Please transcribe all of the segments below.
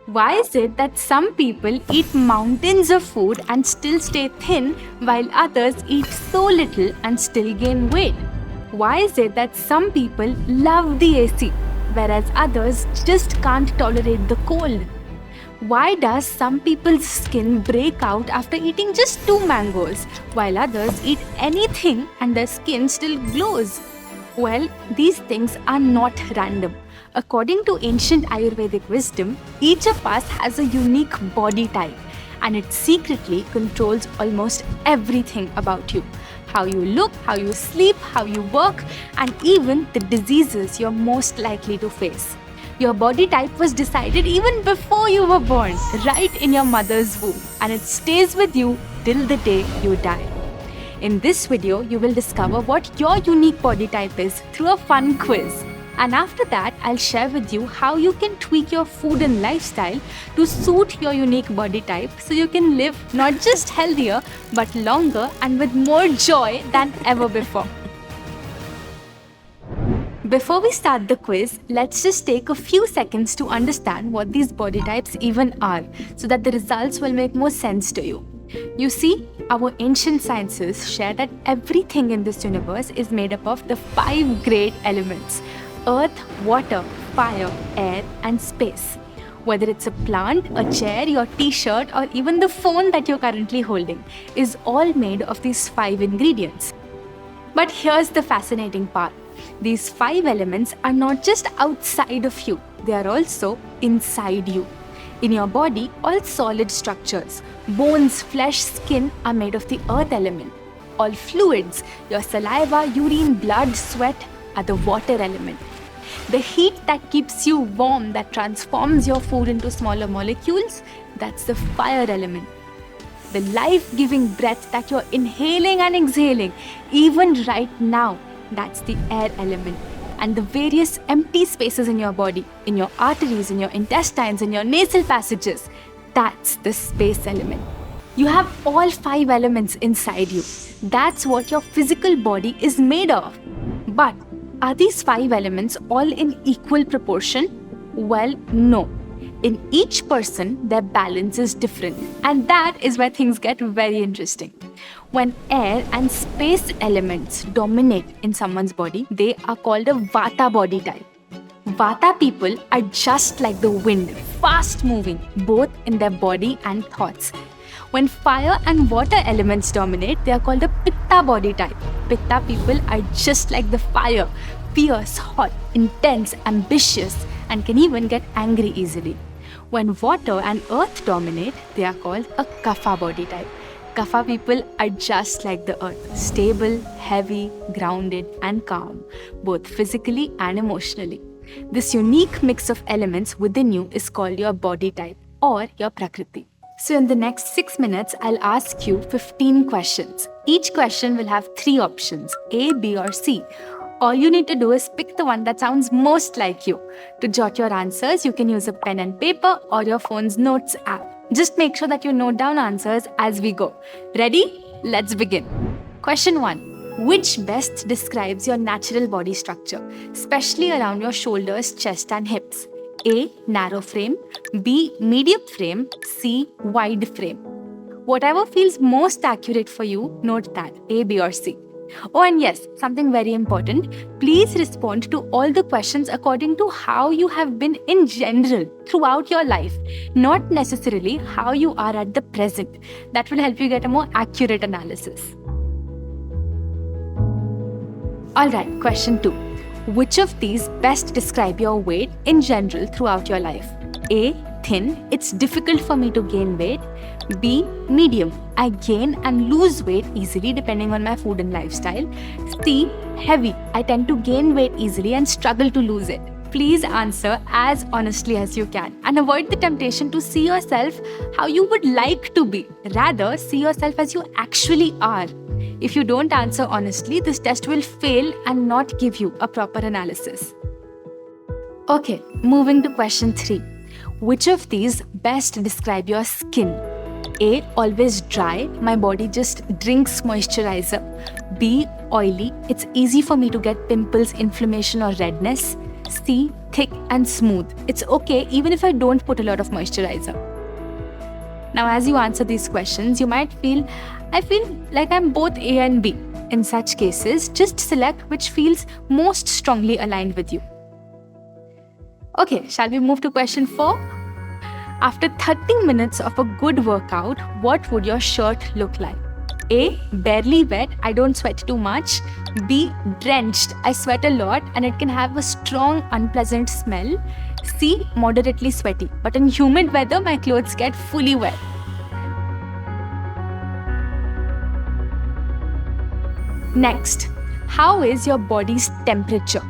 Why is it that some people eat mountains of food and still stay thin while others eat so little and still gain weight? Why is it that some people love the AC whereas others just can't tolerate the cold? Why does some people's skin break out after eating just 2 mangoes while others eat anything and their skin still glows? Well, these things are not random. According to ancient Ayurvedic wisdom, each of us has a unique body type and it secretly controls almost everything about you. How you look, how you sleep, how you work, and even the diseases you're most likely to face. Your body type was decided even before you were born, right in your mother's womb, and it stays with you till the day you die. In this video, you will discover what your unique body type is through a fun quiz. And after that, I'll share with you how you can tweak your food and lifestyle to suit your unique body type so you can live not just healthier, but longer and with more joy than ever before. Before we start the quiz, let's just take a few seconds to understand what these body types even are so that the results will make more sense to you. You see, our ancient sciences share that everything in this universe is made up of the 5 great elements: earth, water, fire, air, and space. Whether it's a plant, a chair, your t-shirt, or even the phone that you're currently holding, is all made of these 5 ingredients. But here's the fascinating part. These 5 elements are not just outside of you, they are also inside you. In your body, all solid structures, bones, flesh, skin are made of the earth element. All fluids, your saliva, urine, blood, sweat, are the water element. The heat that keeps you warm, that transforms your food into smaller molecules, that's the fire element. The life-giving breath that you're inhaling and exhaling, even right now, that's the air element. And the various empty spaces in your body, in your arteries, in your intestines, in your nasal passages, that's the space element. You have all 5 elements inside you. That's what your physical body is made of. But are these 5 elements all in equal proportion? Well, no. In each person, their balance is different. And that is where things get very interesting. When air and space elements dominate in someone's body, they are called a Vata body type. Vata people are just like the wind, fast moving, both in their body and thoughts. When fire and water elements dominate, they are called a Pitta body type. Pitta people are just like the fire, fierce, hot, intense, ambitious, and can even get angry easily. When water and earth dominate, they are called a Kapha body type. Kapha people are just like the earth, stable, heavy, grounded, and calm, both physically and emotionally. This unique mix of elements within you is called your body type or your Prakriti. So in the next 6 minutes, I'll ask you 15 questions. Each question will have 3 options, A, B, or C. All you need to do is pick the one that sounds most like you. To jot your answers, you can use a pen and paper or your phone's notes app. Just make sure that you note down answers as we go. Ready? Let's begin. Question 1. Which best describes your natural body structure, especially around your shoulders, chest, and hips? A. Narrow frame. B. Medium frame. C. Wide frame. Whatever feels most accurate for you, note that, A, B, or C. Oh, and yes, something very important. Please respond to all the questions according to how you have been in general throughout your life, not necessarily how you are at the present. That will help you get a more accurate analysis. Alright, question 2. Which of these best describe your weight in general throughout your life? A. Thin, it's difficult for me to gain weight. B. Medium, I gain and lose weight easily depending on my food and lifestyle. C. Heavy, I tend to gain weight easily and struggle to lose it. Please answer as honestly as you can and avoid the temptation to see yourself how you would like to be. Rather, see yourself as you actually are. If you don't answer honestly, this test will fail and not give you a proper analysis. Okay, moving to question 3. Which of these best describe your skin? A. Always dry, my body just drinks moisturizer. B. Oily, it's easy for me to get pimples, inflammation, or redness. C. thick and smooth. It's okay even if I don't put a lot of moisturizer. Now, as you answer these questions, you might feel, I feel like I'm both A and B. In such cases, just select which feels most strongly aligned with you. Okay, shall we move to question 4? After 30 minutes of a good workout, what would your shirt look like? A. Barely wet, I don't sweat too much. B. Drenched, I sweat a lot and it can have a strong, unpleasant smell. C. Moderately sweaty, but in humid weather, my clothes get fully wet. Next, how is your body's temperature?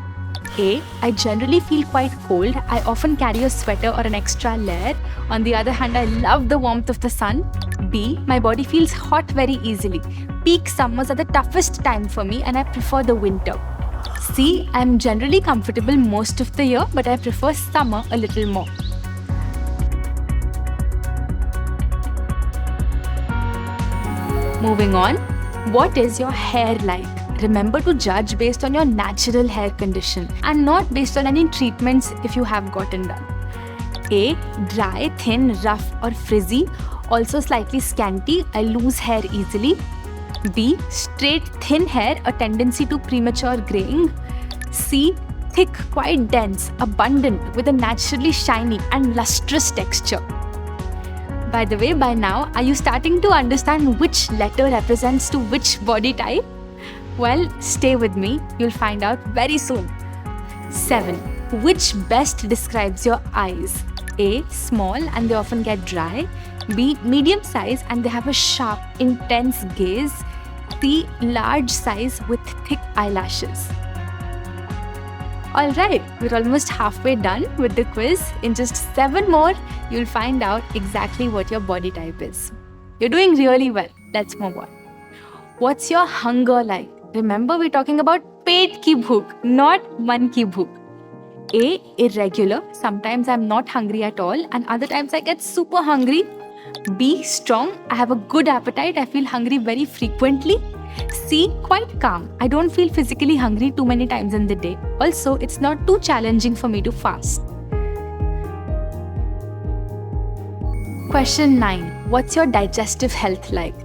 A. I generally feel quite cold. I often carry a sweater or an extra layer. On the other hand, I love the warmth of the sun. B. My body feels hot very easily. Peak summers are the toughest time for me and I prefer the winter. C. I am generally comfortable most of the year, but I prefer summer a little more. Moving on, what is your hair like? Remember to judge based on your natural hair condition and not based on any treatments if you have gotten done. A. Dry, thin, rough or frizzy, also slightly scanty, I lose hair easily. B. Straight, thin hair, a tendency to premature graying. C. Thick, quite dense, abundant with a naturally shiny and lustrous texture. By the way, by now, are you starting to understand which letter represents to which body type? Well, stay with me, you'll find out very soon. 7. Which best describes your eyes? A. Small and they often get dry. B. Medium size and they have a sharp, intense gaze. C. Large size with thick eyelashes. Alright, we're almost halfway done with the quiz. In just 7 more, you'll find out exactly what your body type is. You're doing really well. Let's move on. What's your hunger like? Remember, we're talking about pet ki bhook, not man ki bhook. A. Irregular. Sometimes I'm not hungry at all and other times I get super hungry. B. Strong. I have a good appetite. I feel hungry very frequently. C. Quite calm. I don't feel physically hungry too many times in the day. Also, it's not too challenging for me to fast. Question 9. What's your digestive health like?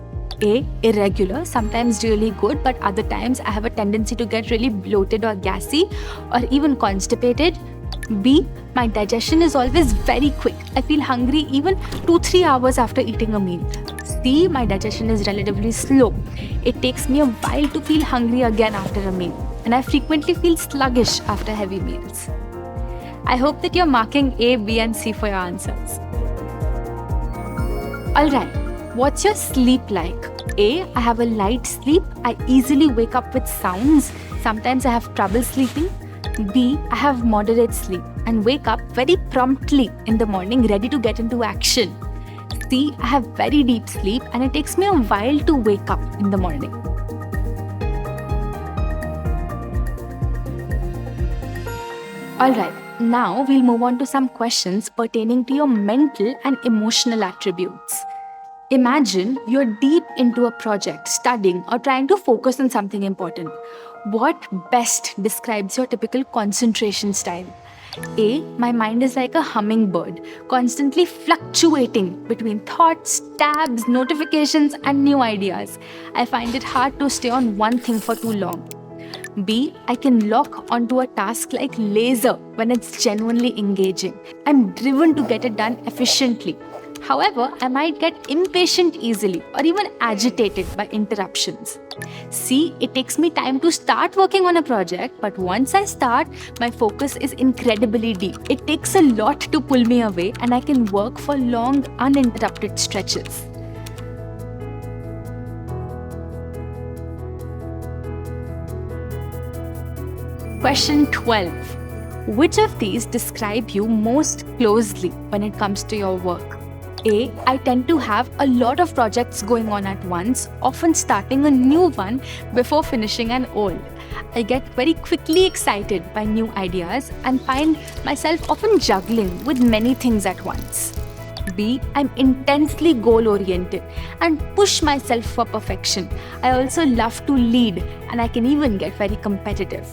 A. Irregular, sometimes really good, but other times I have a tendency to get really bloated or gassy or even constipated. B. My digestion is always very quick. I feel hungry even 2-3 hours after eating a meal. C. My digestion is relatively slow. It takes me a while to feel hungry again after a meal, and I frequently feel sluggish after heavy meals. I hope that you're marking A, B, and C for your answers. Alright, what's your sleep like? A. I have a light sleep. I easily wake up with sounds. Sometimes I have trouble sleeping. B. I have moderate sleep and wake up very promptly in the morning, ready to get into action. C. I have very deep sleep and it takes me a while to wake up in the morning. Alright, now we'll move on to some questions pertaining to your mental and emotional attributes. Imagine you're deep into a project, studying or trying to focus on something important. What best describes your typical concentration style? A. My mind is like a hummingbird, constantly fluctuating between thoughts, tabs, notifications, and new ideas. I find it hard to stay on one thing for too long. B. I can lock onto a task like laser when it's genuinely engaging. I'm driven to get it done efficiently. However, I might get impatient easily or even agitated by interruptions. C. It takes me time to start working on a project, but once I start, my focus is incredibly deep. It takes a lot to pull me away and I can work for long, uninterrupted stretches. Question 12. Which of these describe you most closely when it comes to your work? A. I tend to have a lot of projects going on at once, often starting a new one before finishing an old. I get very quickly excited by new ideas and find myself often juggling with many things at once. B. I'm intensely goal-oriented and push myself for perfection. I also love to lead and I can even get very competitive.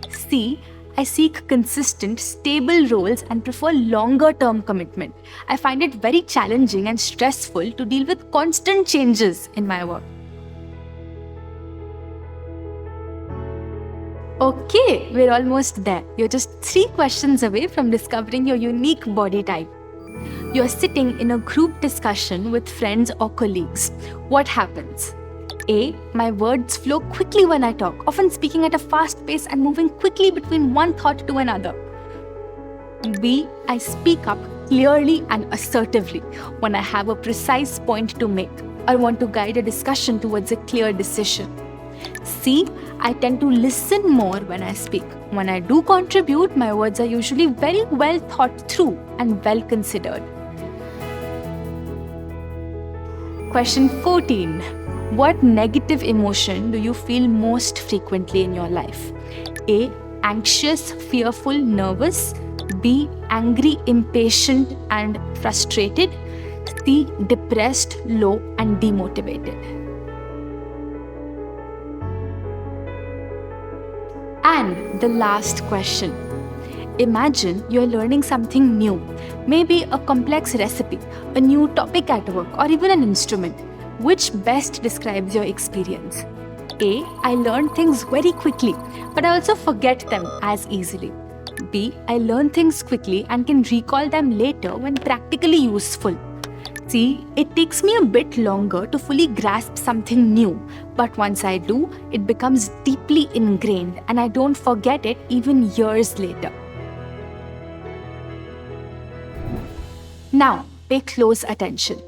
C. I seek consistent, stable roles and prefer longer term commitment. I find it very challenging and stressful to deal with constant changes in my work. Okay, we're almost there. You're just 3 questions away from discovering your unique body type. You're sitting in a group discussion with friends or colleagues. What happens? A. My words flow quickly when I talk, often speaking at a fast pace and moving quickly between one thought to another. B. I speak up clearly and assertively when I have a precise point to make or want to guide a discussion towards a clear decision. C. I tend to listen more when I speak. When I do contribute, my words are usually very well thought through and well considered. Question 14. What negative emotion do you feel most frequently in your life? A. Anxious, fearful, nervous. B. Angry, impatient and frustrated. C. Depressed, low and demotivated. And the last question. Imagine you're learning something new, maybe a complex recipe, a new topic at work, or even an instrument. Which best describes your experience? A. I learn things very quickly, but I also forget them as easily. B. I learn things quickly and can recall them later when practically useful. C. It takes me a bit longer to fully grasp something new, but once I do, it becomes deeply ingrained and I don't forget it even years later. Now, pay close attention.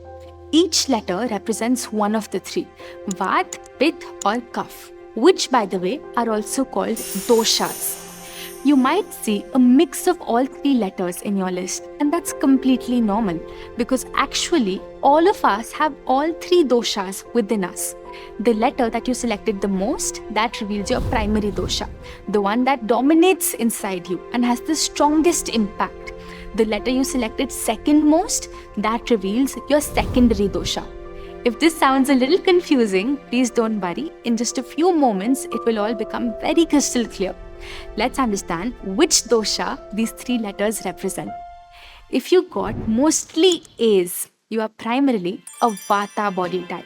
Each letter represents one of the 3, Vata, Pitta or Kapha, which by the way are also called doshas. You might see a mix of all 3 letters in your list, and that's completely normal because actually all of us have all 3 doshas within us. The letter that you selected the most, that reveals your primary dosha, the one that dominates inside you and has the strongest impact. The letter you selected second most, that reveals your secondary dosha. If this sounds a little confusing, please don't worry. In just a few moments, it will all become very crystal clear. Let's understand which dosha these 3 letters represent. If you got mostly A's, you are primarily a Vata body type.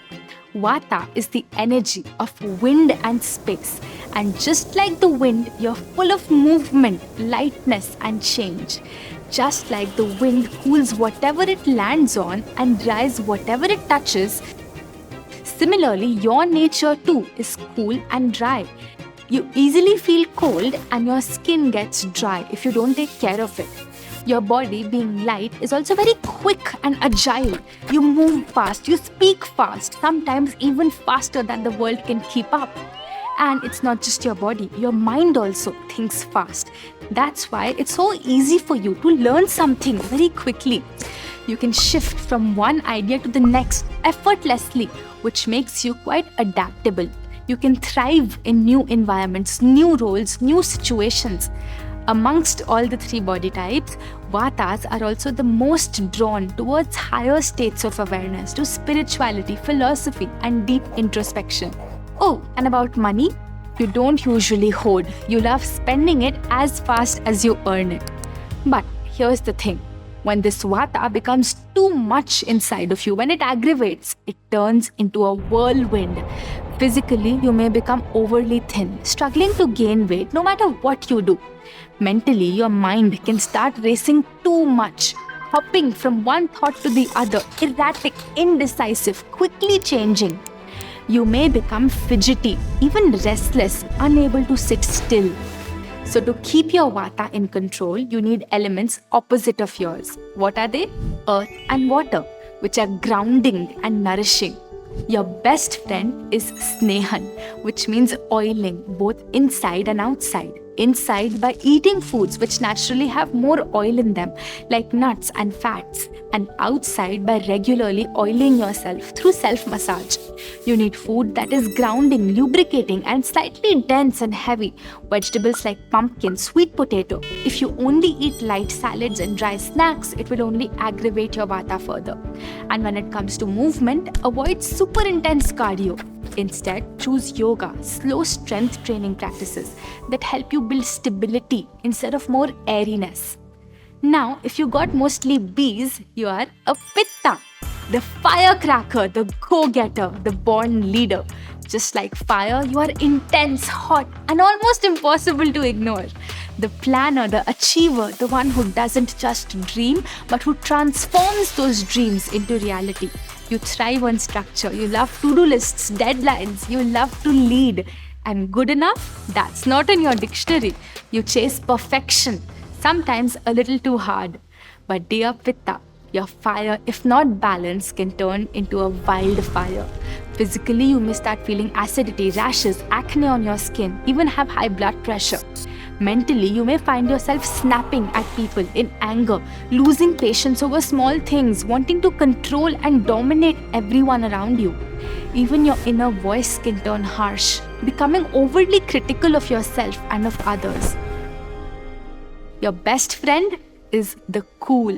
Vata is the energy of wind and space. And just like the wind, you're full of movement, lightness and change. Just like the wind cools whatever it lands on and dries whatever it touches, similarly, your nature too is cool and dry. You easily feel cold and your skin gets dry if you don't take care of it. Your body, being light, is also very quick and agile. You move fast, you speak fast, sometimes even faster than the world can keep up. And it's not just your body, your mind also thinks fast. That's why it's so easy for you to learn something very quickly. You can shift from one idea to the next effortlessly, which makes you quite adaptable. You can thrive in new environments, new roles, new situations. Amongst all the 3 body types, Vatas are also the most drawn towards higher states of awareness, to spirituality, philosophy, and deep introspection. Oh, and about money, you don't usually hoard. You love spending it as fast as you earn it. But here's the thing. When this Vata becomes too much inside of you, when it aggravates, it turns into a whirlwind. Physically, you may become overly thin, struggling to gain weight no matter what you do. Mentally, your mind can start racing too much, hopping from one thought to the other, erratic, indecisive, quickly changing. You may become fidgety, even restless, unable to sit still. So to keep your Vata in control, you need elements opposite of yours. What are they? Earth and water, which are grounding and nourishing. Your best friend is Snehan, which means oiling, both inside and outside. Inside by eating foods which naturally have more oil in them, like nuts and fats. and outside by regularly oiling yourself through self-massage. You need food that is grounding, lubricating, and slightly dense and heavy. Vegetables like pumpkin, sweet potato. If you only eat light salads and dry snacks, it will only aggravate your vata further. And when it comes to movement, avoid super intense cardio. Instead, choose yoga, slow strength training practices that help you build stability instead of more airiness. Now, if you got mostly Bs, you are a Pitta, the firecracker, the go-getter, the born leader. Just like fire, you are intense, hot, and almost impossible to ignore. The planner, the achiever, the one who doesn't just dream, but who transforms those dreams into reality. You thrive on structure, you love to-do lists, deadlines, you love to lead. And good enough? That's not in your dictionary. You chase perfection, sometimes a little too hard. But dear Pitta, your fire, if not balanced, can turn into a wildfire. Physically, you may start feeling acidity, rashes, acne on your skin, even have high blood pressure. Mentally, you may find yourself snapping at people in anger, losing patience over small things, wanting to control and dominate everyone around you. Even your inner voice can turn harsh, becoming overly critical of yourself and of others. Your best friend is the cool.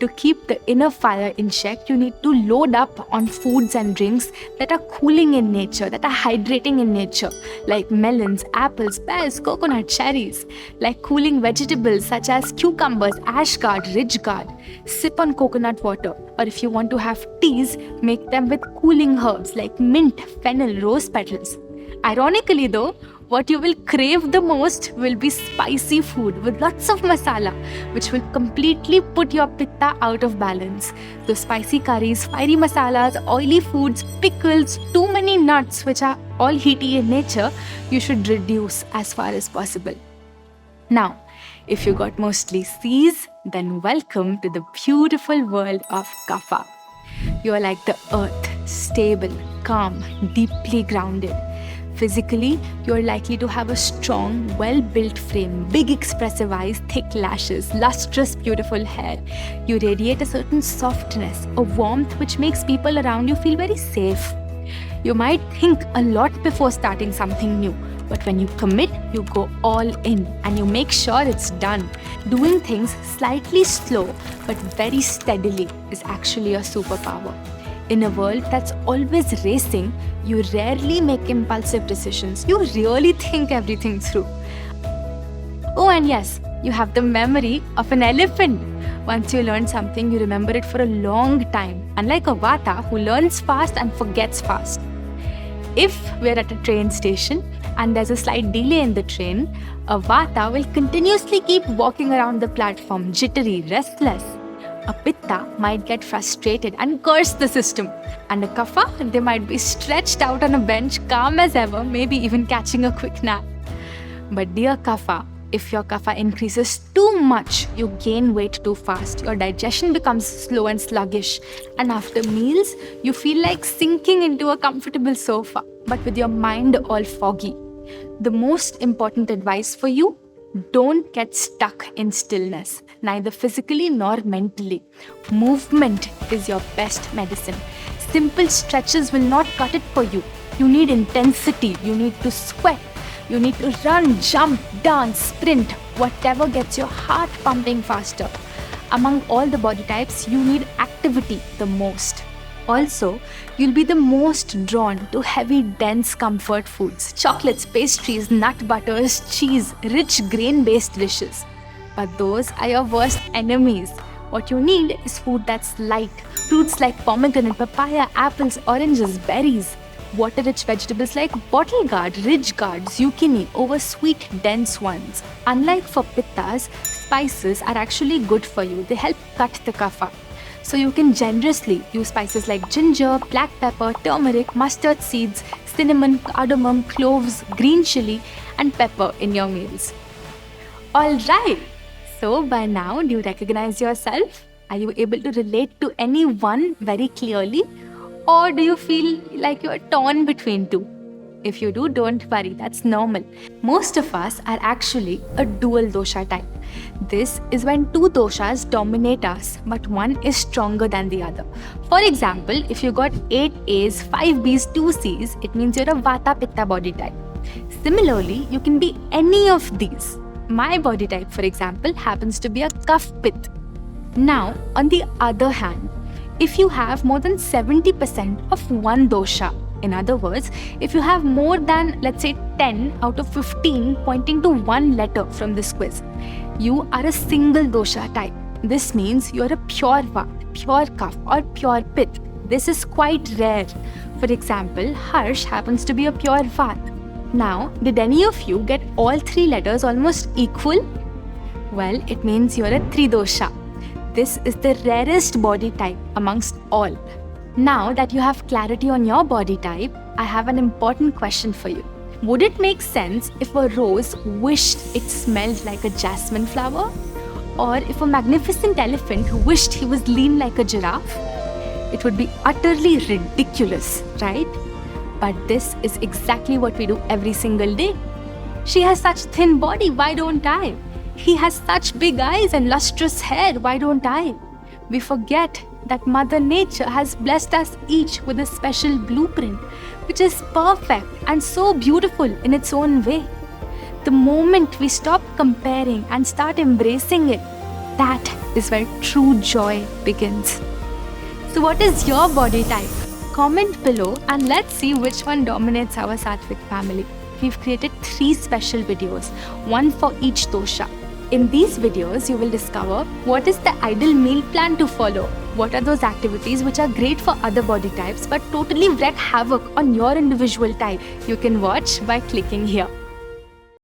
To keep the inner fire in check, you need to load up on foods and drinks that are cooling in nature, that are hydrating in nature, like melons, apples, pears, coconut, cherries, like cooling vegetables such as cucumbers, ash guard, ridge guard. Sip on coconut water, or if you want to have teas, make them with cooling herbs like mint, fennel, rose petals. Ironically though, what you will crave the most will be spicy food with lots of masala, which will completely put your pitta out of balance. The spicy curries, fiery masalas, oily foods, pickles, too many nuts, which are all heaty in nature, you should reduce as far as possible. Now, if you got mostly C's, then welcome to the beautiful world of Kapha. You are like the earth, stable, calm, deeply grounded. Physically, you are likely to have a strong, well-built frame, big expressive eyes, thick lashes, lustrous, beautiful hair. You radiate a certain softness, a warmth which makes people around you feel very safe. You might think a lot before starting something new, but when you commit, you go all in and you make sure it's done. Doing things slightly slow but very steadily is actually a superpower. In a world that's always racing, you rarely make impulsive decisions. You really think everything through. Oh, and yes, you have the memory of an elephant. Once you learn something, you remember it for a long time, unlike a Vata who learns fast and forgets fast. If we're at a train station and there's a slight delay in the train, a Vata will continuously keep walking around the platform, jittery, restless. A Pitta might get frustrated and curse the system. And a Kapha, they might be stretched out on a bench, calm as ever, maybe even catching a quick nap. But dear Kapha, if your Kapha increases too much, you gain weight too fast. Your digestion becomes slow and sluggish. And after meals, you feel like sinking into a comfortable sofa, but with your mind all foggy. The most important advice for you: don't get stuck in stillness, neither physically nor mentally. Movement is your best medicine. Simple stretches will not cut it for you. You need intensity, you need to sweat, you need to run, jump, dance, sprint, whatever gets your heart pumping faster. Among all the body types, you need activity the most. Also, you'll be the most drawn to heavy, dense comfort foods, chocolates, pastries, nut butters, cheese, rich grain-based dishes. But those are your worst enemies. What you need is food that's light. Fruits like pomegranate, papaya, apples, oranges, berries. Water-rich vegetables like bottle gourd, ridge gourd, zucchini over sweet, dense ones. Unlike for pittas, spices are actually good for you. They help cut the kapha. So you can generously use spices like ginger, black pepper, turmeric, mustard seeds, cinnamon, cardamom, cloves, green chili, and pepper in your meals. Alright, so by now, do you recognize yourself? Are you able to relate to anyone very clearly? Or do you feel like you're torn between two? If you do, don't worry, that's normal. Most of us are actually a dual dosha type. This is when two doshas dominate us, but one is stronger than the other. For example, if you got 8 A's, 5 B's, 2 C's, it means you're a Vata Pitta body type. Similarly, you can be any of these. My body type, for example, happens to be a Kapha Pitta. Now, on the other hand, if you have more than 70% of one dosha, in other words, if you have more than, let's say, 10 out of 15 pointing to one letter from this quiz, you are a single dosha type. This means you're a pure Vata, pure Kapha, or pure Pitta. This is quite rare. For example, Harsh happens to be a pure Vata. Now, did any of you get all 3 letters almost equal? Well, it means you're a 3 dosha. This is the rarest body type amongst all. Now that you have clarity on your body type, I have an important question for you. Would it make sense if a rose wished it smelled like a jasmine flower? Or if a magnificent elephant wished he was lean like a giraffe? It would be utterly ridiculous, right? But this is exactly what we do every single day. She has such thin body, why don't I? He has such big eyes and lustrous hair, why don't I? We forget that Mother Nature has blessed us each with a special blueprint, which is perfect and so beautiful in its own way. The moment we stop comparing and start embracing it, that is where true joy begins. So what is your body type? Comment below and let's see which one dominates our Satvic family. We've created 3 special videos, one for each dosha. In these videos, you will discover what is the ideal meal plan to follow, what are those activities which are great for other body types but totally wreak havoc on your individual type. You can watch by clicking here.